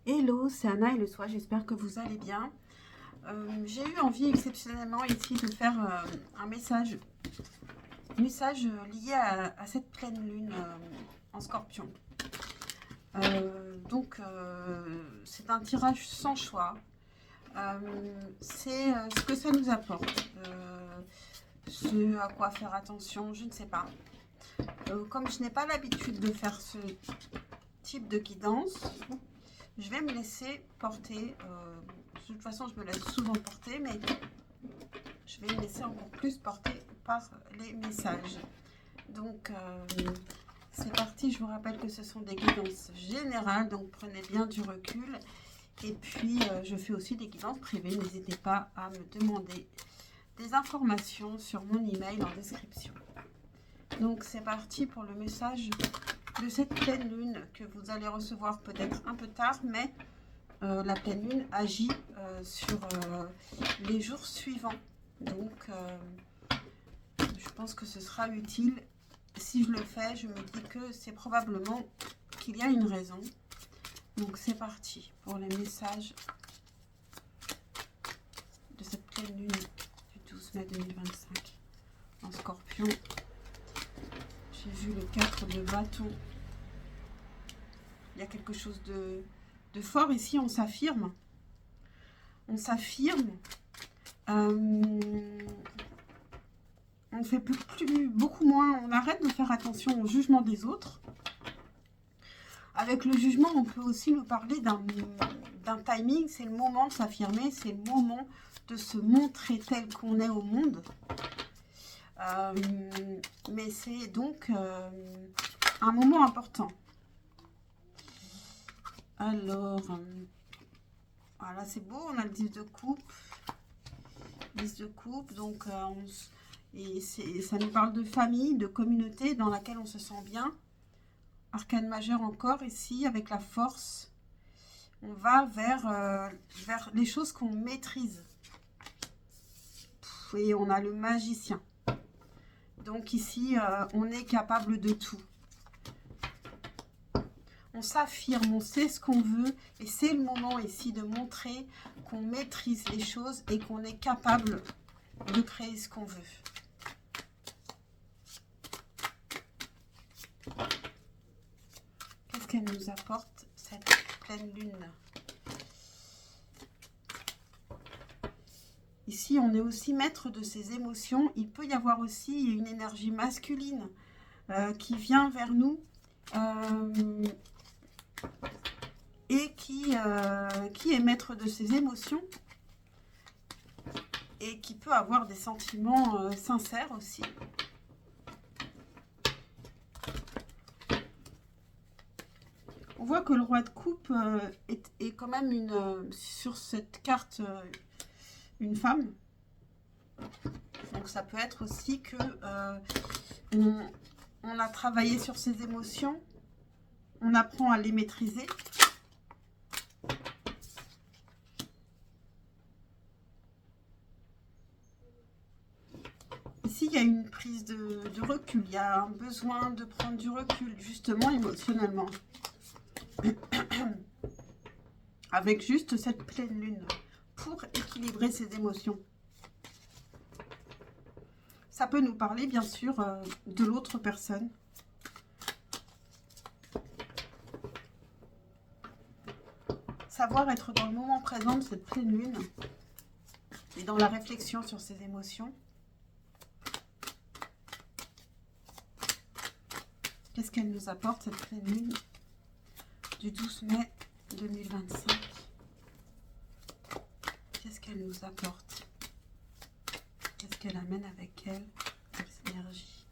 Hello, c'est Anna et le soir, j'espère que vous allez bien. J'ai eu envie exceptionnellement ici de faire un message lié à cette pleine lune en scorpion. C'est un tirage sans choix. C'est ce que ça nous apporte. Ce à quoi faire attention, je ne sais pas. Comme je n'ai pas l'habitude de faire ce type de guidance, je vais me laisser porter. De toute façon, je me laisse souvent porter, mais je vais me laisser encore plus porter par les messages. Donc, c'est parti. Je vous rappelle que ce sont des guidances générales, donc prenez bien du recul. Et puis, je fais aussi des guidances privées. N'hésitez pas à me demander des informations sur mon email en description. Donc, c'est parti pour le message de cette pleine lune que vous allez recevoir peut-être un peu tard, mais la pleine lune agit sur les jours suivants. Donc, je pense que ce sera utile. Si je le fais, je me dis que c'est probablement qu'il y a une raison. Donc, c'est parti pour les messages de cette pleine lune du 12 mai 2025 en Scorpion. J'ai vu le 4 de bâton. Il y a quelque chose de fort ici. On s'affirme. On s'affirme. On fait beaucoup moins. On arrête de faire attention au jugement des autres. Avec le jugement, on peut aussi nous parler d'un timing. C'est le moment de s'affirmer. C'est le moment de se montrer tel qu'on est au monde. Mais c'est donc un moment important. Alors, voilà, c'est beau, on a le 10 de coupe. 10 de coupe, donc ça nous parle de famille, de communauté dans laquelle on se sent bien. Arcane majeur encore ici, avec la force. On va vers les choses qu'on maîtrise. Et on a le magicien. Donc ici, on est capable de tout. On s'affirme, on sait ce qu'on veut et c'est le moment ici de montrer qu'on maîtrise les choses et qu'on est capable de créer ce qu'on veut. Qu'est-ce qu'elle nous apporte, cette pleine lune? Ici, on est aussi maître de ses émotions. Il peut y avoir aussi une énergie masculine qui vient vers nous. Et qui est maître de ses émotions et qui peut avoir des sentiments sincères aussi. On voit que le roi de coupe est quand même sur cette carte une femme. Donc ça peut être aussi que on a travaillé sur ses émotions, on apprend à les maîtriser. Ici, il y a une prise de recul, il y a un besoin de prendre du recul, justement, émotionnellement. Avec juste cette pleine lune, pour équilibrer ses émotions. Ça peut nous parler, bien sûr, de l'autre personne. Savoir être dans le moment présent de cette pleine lune et dans la réflexion sur ses émotions. Qu'est-ce qu'elle nous apporte, cette pleine lune du 12 mai 2025? Qu'est-ce qu'elle nous apporte? Qu'est-ce qu'elle amène avec elle, cette énergie?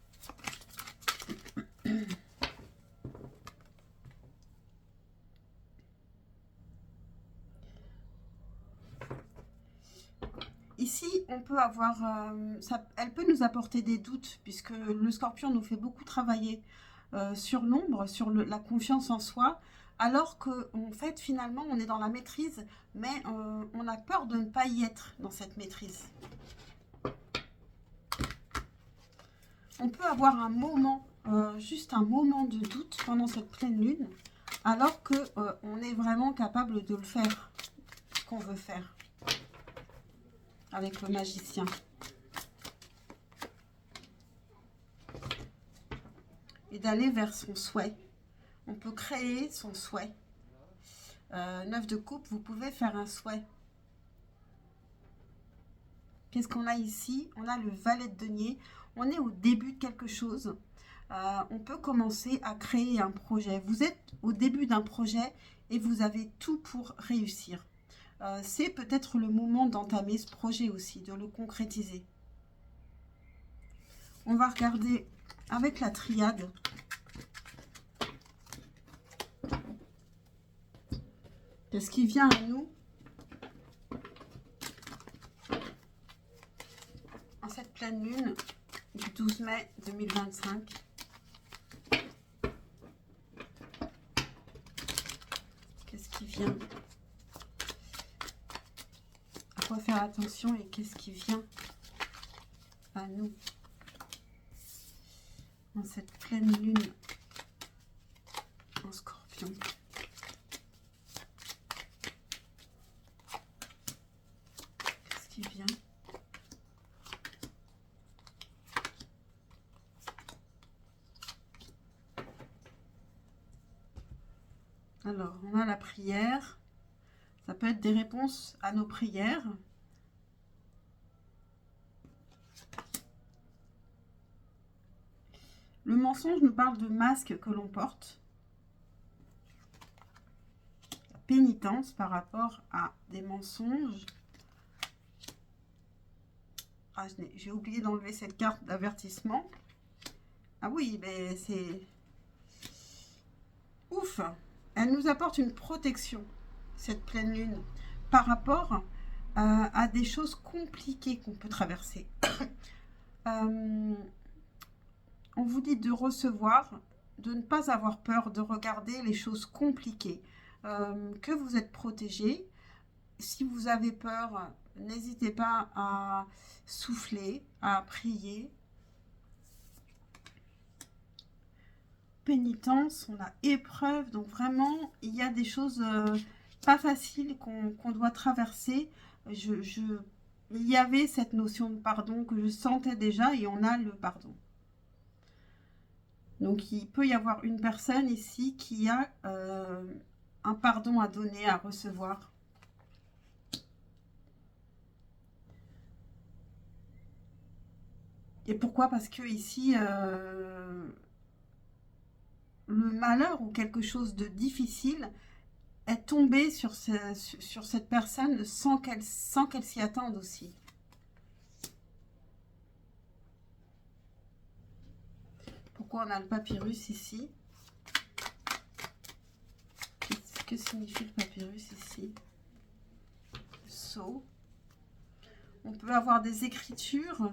Ici, on peut avoir, elle peut nous apporter des doutes, puisque le scorpion nous fait beaucoup travailler sur l'ombre, sur la confiance en soi, alors qu'en fait, finalement, on est dans la maîtrise, mais on a peur de ne pas y être dans cette maîtrise. On peut avoir un moment, juste un moment de doute pendant cette pleine lune, alors qu'on est vraiment capable de le faire, ce qu'on veut faire avec le magicien. Et d'aller vers son souhait. On peut créer son souhait. 9 de coupe, vous pouvez faire un souhait. Qu'est-ce qu'on a ici? On a le valet de denier. On est au début de quelque chose. On peut commencer à créer un projet. Vous êtes au début d'un projet et vous avez tout pour réussir. C'est peut-être le moment d'entamer ce projet aussi, de le concrétiser. On va regarder avec la triade. Qu'est-ce qui vient à nous en cette pleine lune du 12 mai 2025? Qu'est-ce qui vient? À quoi faire attention et qu'est-ce qui vient à nous en cette pleine lune en Scorpion? Qu'est-ce qui vient? Alors, on a la prière. Ça peut être des réponses à nos prières. Le mensonge nous parle de masque que l'on porte. La pénitence par rapport à des mensonges. Ah, j'ai oublié d'enlever cette carte d'avertissement. Ah oui, mais c'est... Ouf! Elle nous apporte une protection, cette pleine lune, par rapport à des choses compliquées qu'on peut traverser. On vous dit de recevoir, de ne pas avoir peur, de regarder les choses compliquées, que vous êtes protégé. Si vous avez peur, n'hésitez pas à souffler, à prier. Pénitence, on a épreuve, donc vraiment il y a des choses pas faciles qu'on doit traverser. Il y avait cette notion de pardon que je sentais déjà et on a le pardon. Donc il peut y avoir une personne ici qui a un pardon à donner, à recevoir. Et pourquoi? Parce que ici le malheur ou quelque chose de difficile est tombé sur cette personne sans qu'elle s'y attende aussi. Pourquoi on a le papyrus ici? Que signifie le papyrus ici? Le sceau. On peut avoir des écritures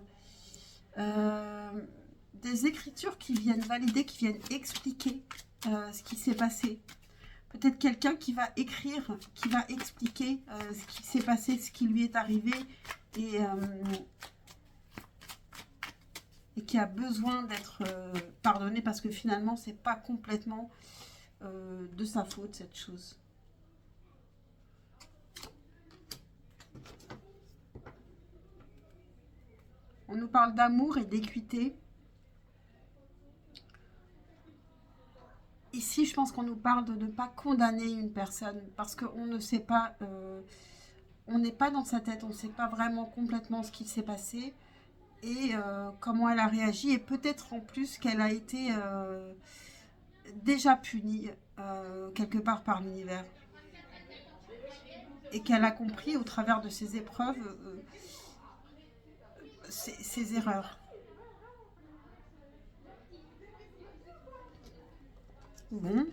qui viennent valider, qui viennent expliquer ce qui s'est passé. Peut-être quelqu'un qui va écrire, qui va expliquer ce qui s'est passé, ce qui lui est arrivé et qui a besoin d'être pardonné parce que finalement, c'est pas complètement de sa faute, cette chose. On nous parle d'amour et d'équité. Ici, je pense qu'on nous parle de ne pas condamner une personne parce qu'on ne sait pas, on n'est pas dans sa tête, on ne sait pas vraiment complètement ce qui s'est passé et comment elle a réagi et peut-être en plus qu'elle a été déjà punie quelque part par l'univers et qu'elle a compris au travers de ses épreuves ses erreurs. Bon.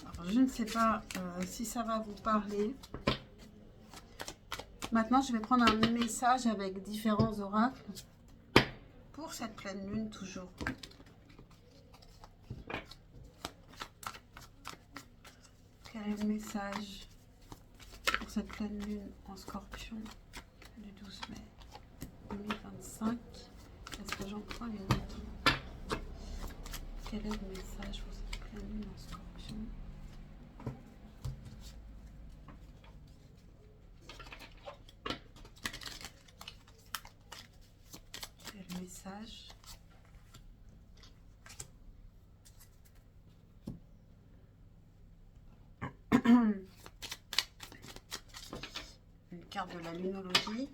Alors, je ne sais pas si ça va vous parler. Maintenant, je vais prendre un message avec différents oracles pour cette pleine lune toujours. Quel est le message pour cette pleine lune en Scorpion du 12 mai 2025? Est-ce que j'en prends une autre? Quel est le message pour cette pleine lune en Scorpion? Une carte de la lunologie.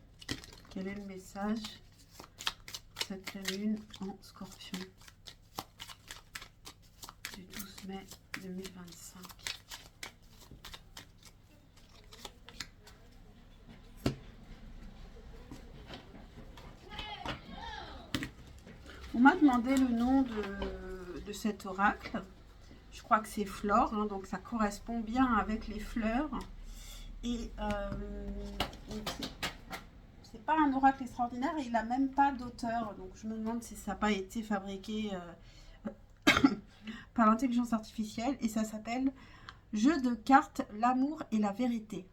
Quel est le message pour cette pleine lune en Scorpion du 12 mai 2025? On m'a demandé le nom de cet oracle. Je crois que c'est Flore, hein, donc ça correspond bien avec les fleurs. Et c'est pas un oracle extraordinaire et il n'a même pas d'auteur. Donc je me demande si ça n'a pas été fabriqué par l'intelligence artificielle. Et ça s'appelle Jeu de cartes, l'amour et la vérité.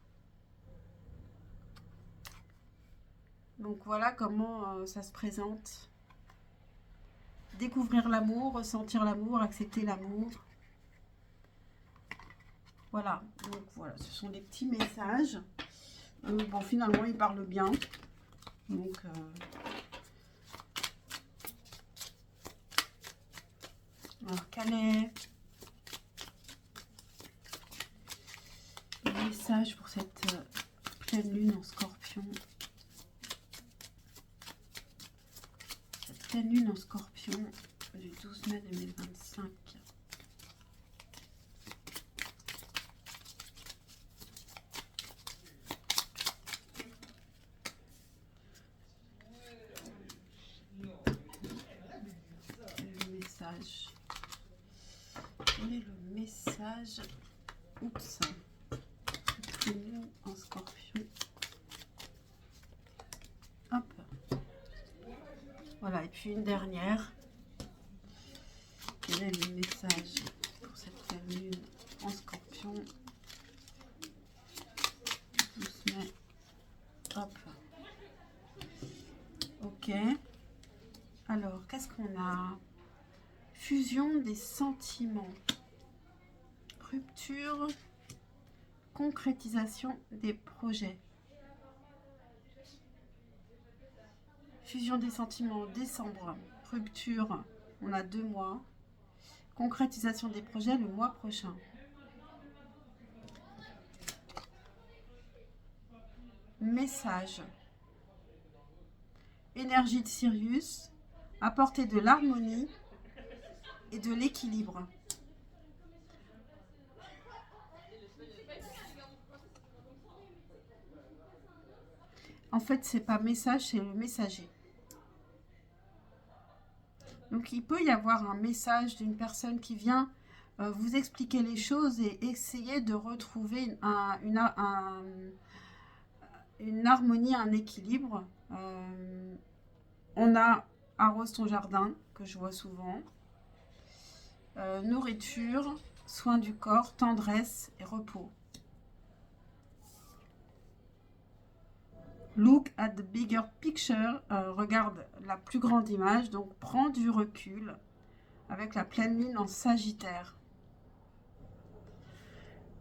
Donc voilà comment ça se présente. Découvrir l'amour, ressentir l'amour, accepter l'amour. Voilà, donc voilà, ce sont des petits messages. Bon, finalement, ils parlent bien. Donc, alors, quel est le message pour cette pleine lune en Scorpion? Cette pleine lune en Scorpion du 12 mai 2025. Quel est le message? Oups. En Scorpion. Hop. Voilà, et puis une dernière. Quel est le message pour cette pleine lune en Scorpion? 12 mai. Hop. Ok. Alors, qu'est-ce qu'on a? Fusion des sentiments. Rupture. Concrétisation des projets. Fusion des sentiments, décembre. Rupture, on a 2 mois. Concrétisation des projets le mois prochain. Message. Énergie de Sirius. Apporter de l'harmonie et de l'équilibre. En fait, c'est pas message, c'est le messager. Donc, il peut y avoir un message d'une personne qui vient vous expliquer les choses et essayer de retrouver une harmonie, un équilibre. On a arrose ton jardin, que je vois souvent. Nourriture, soins du corps, tendresse et repos. Look at the bigger picture, regarde la plus grande image, donc prends du recul avec la pleine lune en Sagittaire.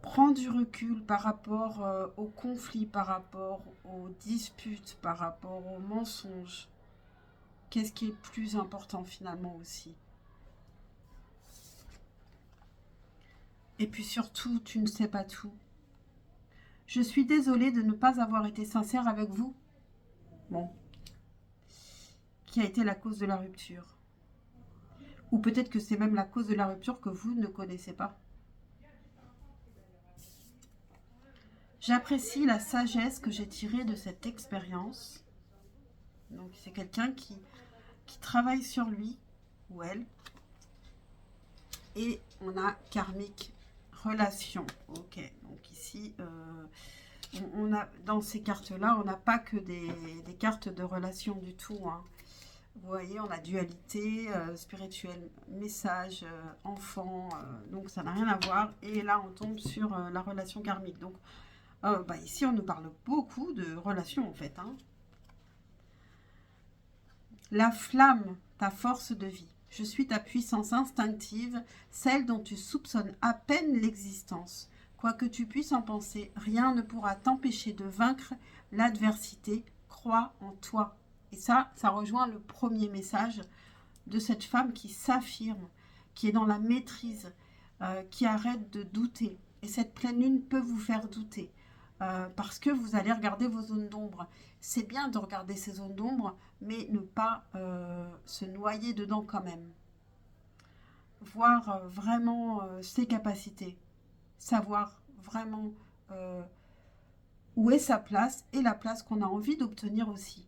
Prends du recul par rapport aux conflits, par rapport aux disputes, par rapport aux mensonges. Qu'est-ce qui est plus important finalement aussi? Et puis surtout, tu ne sais pas tout. Je suis désolée de ne pas avoir été sincère avec vous. Bon. Qui a été la cause de la rupture? Ou peut-être que c'est même la cause de la rupture que vous ne connaissez pas. J'apprécie la sagesse que j'ai tirée de cette expérience. Donc c'est quelqu'un qui travaille sur lui ou elle. Et on a karmique, relation. Ok, donc ici, on a, dans ces cartes-là, on n'a pas que des cartes de relation du tout. Hein. Vous voyez, on a dualité, spirituel, message, enfant, donc ça n'a rien à voir. Et là, on tombe sur la relation karmique. Donc ici, on nous parle beaucoup de relations en fait. Hein. La flamme, ta force de vie. Je suis ta puissance instinctive, celle dont tu soupçonnes à peine l'existence. Quoi que tu puisses en penser, rien ne pourra t'empêcher de vaincre l'adversité. Crois en toi. Et ça rejoint le premier message de cette femme qui s'affirme, qui est dans la maîtrise, qui arrête de douter. Et cette pleine lune peut vous faire douter parce que vous allez regarder vos zones d'ombre. C'est bien de regarder ces zones d'ombre, mais ne pas se noyer dedans quand même. Voir vraiment ses capacités, savoir vraiment où est sa place et la place qu'on a envie d'obtenir aussi.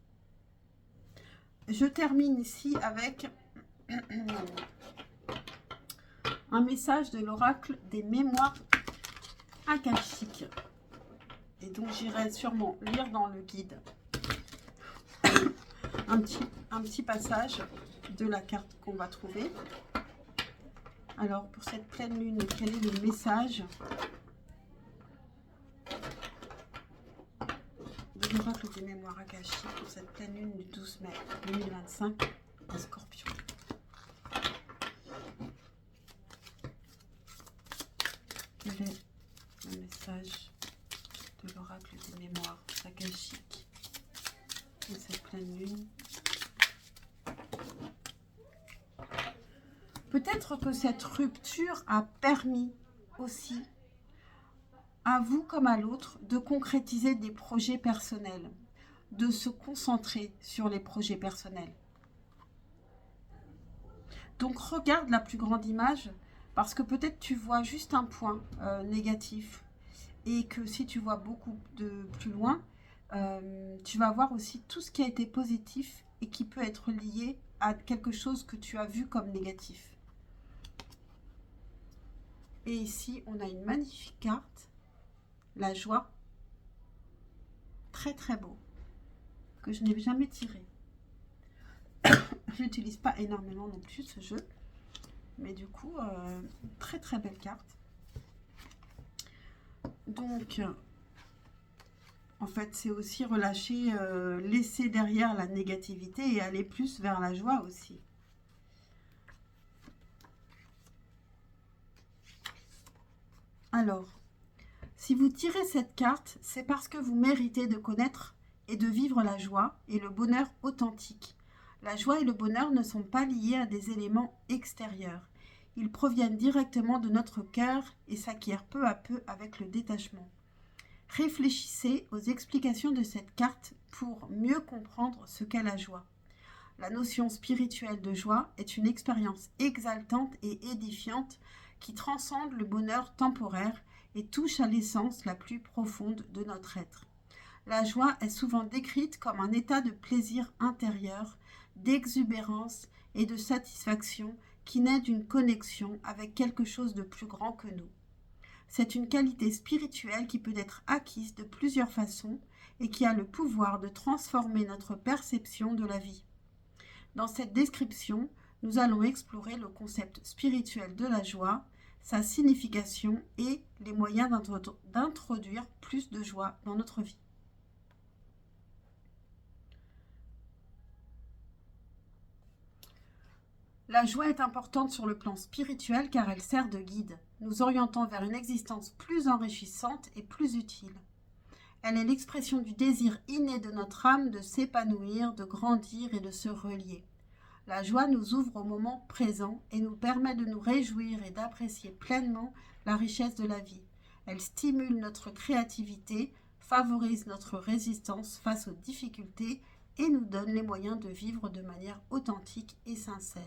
Je termine ici avec un message de l'oracle des mémoires akashiques. Et donc j'irai sûrement lire dans le guide un petit passage de la carte qu'on va trouver. Alors pour cette pleine lune, quel est le message de l'oracle des mémoires akashiques pour cette pleine lune du 12 mai 2025 en Scorpion? Quel est le message de l'oracle des mémoires akashiques de cette pleine lune? Peut-être que cette rupture a permis aussi à vous comme à l'autre de concrétiser des projets personnels, de se concentrer sur les projets personnels. Donc regarde la plus grande image parce que peut-être tu vois juste un point négatif et que si tu vois beaucoup de plus loin, tu vas voir aussi tout ce qui a été positif et qui peut être lié à quelque chose que tu as vu comme négatif. Et ici, on a une magnifique carte, la joie, très très beau, que je n'ai jamais tiré. Je n'utilise pas énormément non plus ce jeu, mais du coup, très très belle carte. Donc, en fait, c'est aussi relâcher, laisser derrière la négativité et aller plus vers la joie aussi. Alors, si vous tirez cette carte, c'est parce que vous méritez de connaître et de vivre la joie et le bonheur authentique. La joie et le bonheur ne sont pas liés à des éléments extérieurs. Ils proviennent directement de notre cœur et s'acquièrent peu à peu avec le détachement. Réfléchissez aux explications de cette carte pour mieux comprendre ce qu'est la joie. La notion spirituelle de joie est une expérience exaltante et édifiante qui transcende le bonheur temporaire et touche à l'essence la plus profonde de notre être. La joie est souvent décrite comme un état de plaisir intérieur, d'exubérance et de satisfaction qui naît d'une connexion avec quelque chose de plus grand que nous. C'est une qualité spirituelle qui peut être acquise de plusieurs façons et qui a le pouvoir de transformer notre perception de la vie. Dans cette description, nous allons explorer le concept spirituel de la joie, sa signification et les moyens d'introduire plus de joie dans notre vie. La joie est importante sur le plan spirituel car elle sert de guide, nous orientant vers une existence plus enrichissante et plus utile. Elle est l'expression du désir inné de notre âme de s'épanouir, de grandir et de se relier. La joie nous ouvre au moment présent et nous permet de nous réjouir et d'apprécier pleinement la richesse de la vie. Elle stimule notre créativité, favorise notre résistance face aux difficultés et nous donne les moyens de vivre de manière authentique et sincère.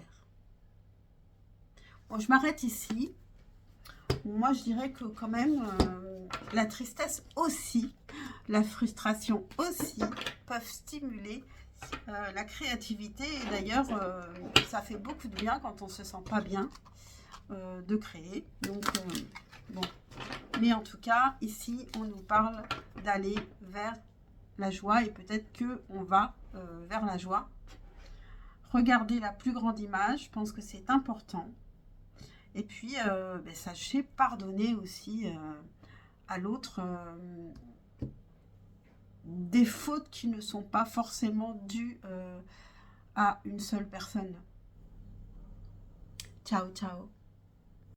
Bon, je m'arrête ici. Moi, je dirais que quand même, la tristesse aussi, la frustration aussi peuvent stimuler la créativité. Et d'ailleurs, ça fait beaucoup de bien quand on ne se sent pas bien de créer. Donc, bon. Mais en tout cas, ici, on nous parle d'aller vers la joie et peut-être qu'on va vers la joie. Regardez la plus grande image, je pense que c'est important. Et puis, sachez pardonner aussi à l'autre des fautes qui ne sont pas forcément dues à une seule personne. Ciao, ciao.